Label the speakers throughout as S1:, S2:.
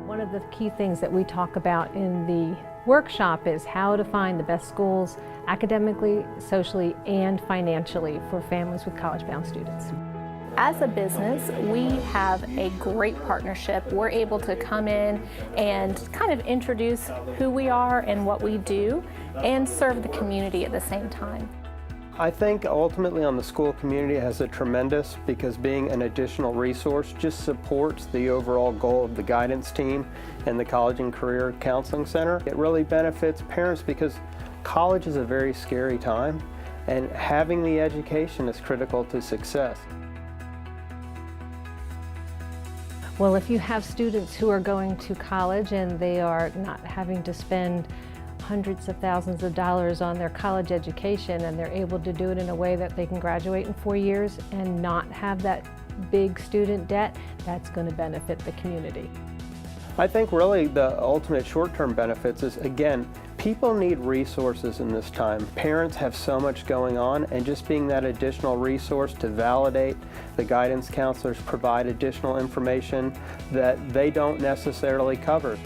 S1: One of the key things that we talk about in the workshop is how to find the best schools academically, socially, and financially for families with college-bound students.
S2: As a business, we have a great partnership. We're able to come in and kind of introduce who we are and what we do and serve the community at the same time.
S3: I think ultimately on the school community has a tremendous, because being an additional resource just supports the overall goal of the guidance team and the College and Career Counseling Center. It really benefits parents because college is a very scary time, and having the education is critical to success.
S1: Well, if you have students who are going to college and they are not having to spend hundreds of thousands of dollars on their college education, and they're able to do it in a way that they can graduate in 4 years and not have that big student debt, that's going to benefit the community.
S3: I think really the ultimate short-term benefits is, again, people need resources in this time. Parents have so much going on, and just being that additional resource to validate, the guidance counselors provide additional information that they don't necessarily cover.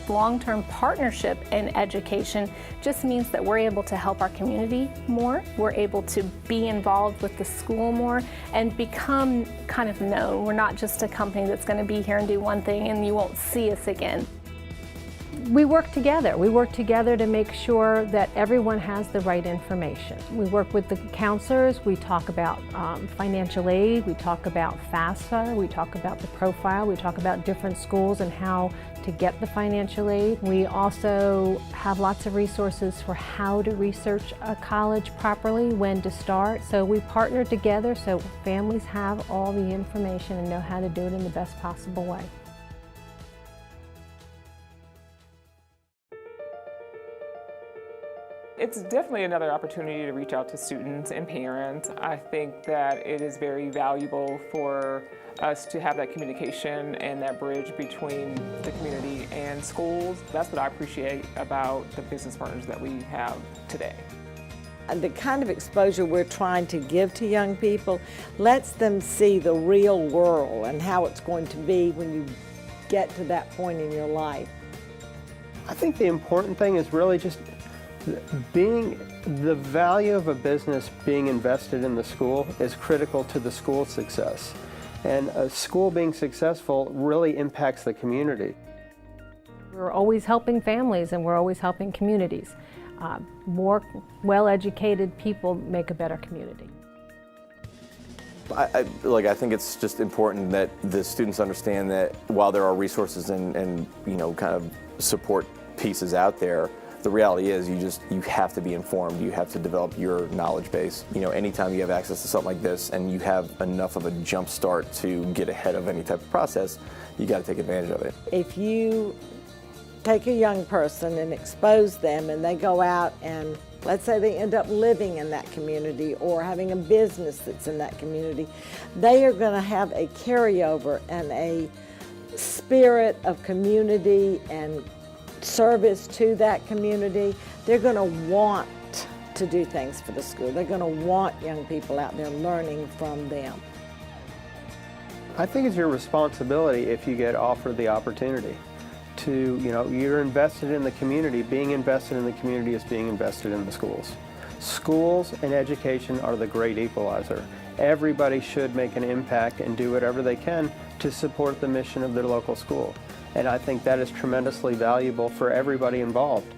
S2: Long-term partnership in education just means that we're able to help our community more, we're able to be involved with the school more and become kind of known. We're not just a company that's going to be here and do one thing and you won't see us again.
S1: We work together. We work together to make sure that everyone has the right information. We work with the counselors. We talk about financial aid. We talk about FAFSA. We talk about the profile. We talk about different schools and how to get the financial aid. We also have lots of resources for how to research a college properly, when to start. So we partner together so families have all the information and know how to do it in the best possible way.
S4: It's definitely another opportunity to reach out to students and parents. I think that it is very valuable for us to have that communication and that bridge between the community and schools. That's what I appreciate about the business partners that we have today.
S5: The kind of exposure we're trying to give to young people lets them see the real world and how it's going to be when you get to that point in your life.
S3: I think the important thing is really just being the value of a business being invested in the school is critical to the school's success. And a school being successful really impacts the community.
S1: We're always helping families and we're always helping communities. More well-educated people make a better community.
S6: I think it's just important that the students understand that while there are resources and kind of support pieces out there, the reality is you have to be informed. You have to develop your knowledge base. Anytime you have access to something like this and you have enough of a jump start to get ahead of any type of process, you got to take advantage of it.
S5: If you take a young person and expose them and they go out and let's say they end up living in that community or having a business that's in that community, they are going to have a carryover and a spirit of community and service to that community. They're going to want to do things for the school. They're going to want young people out there learning from them.
S3: I think it's your responsibility if you get offered the opportunity to, you're invested in the community. Being invested in the community is being invested in the schools. Schools and education are the great equalizer. Everybody should make an impact and do whatever they can to support the mission of their local school. And I think that is tremendously valuable for everybody involved.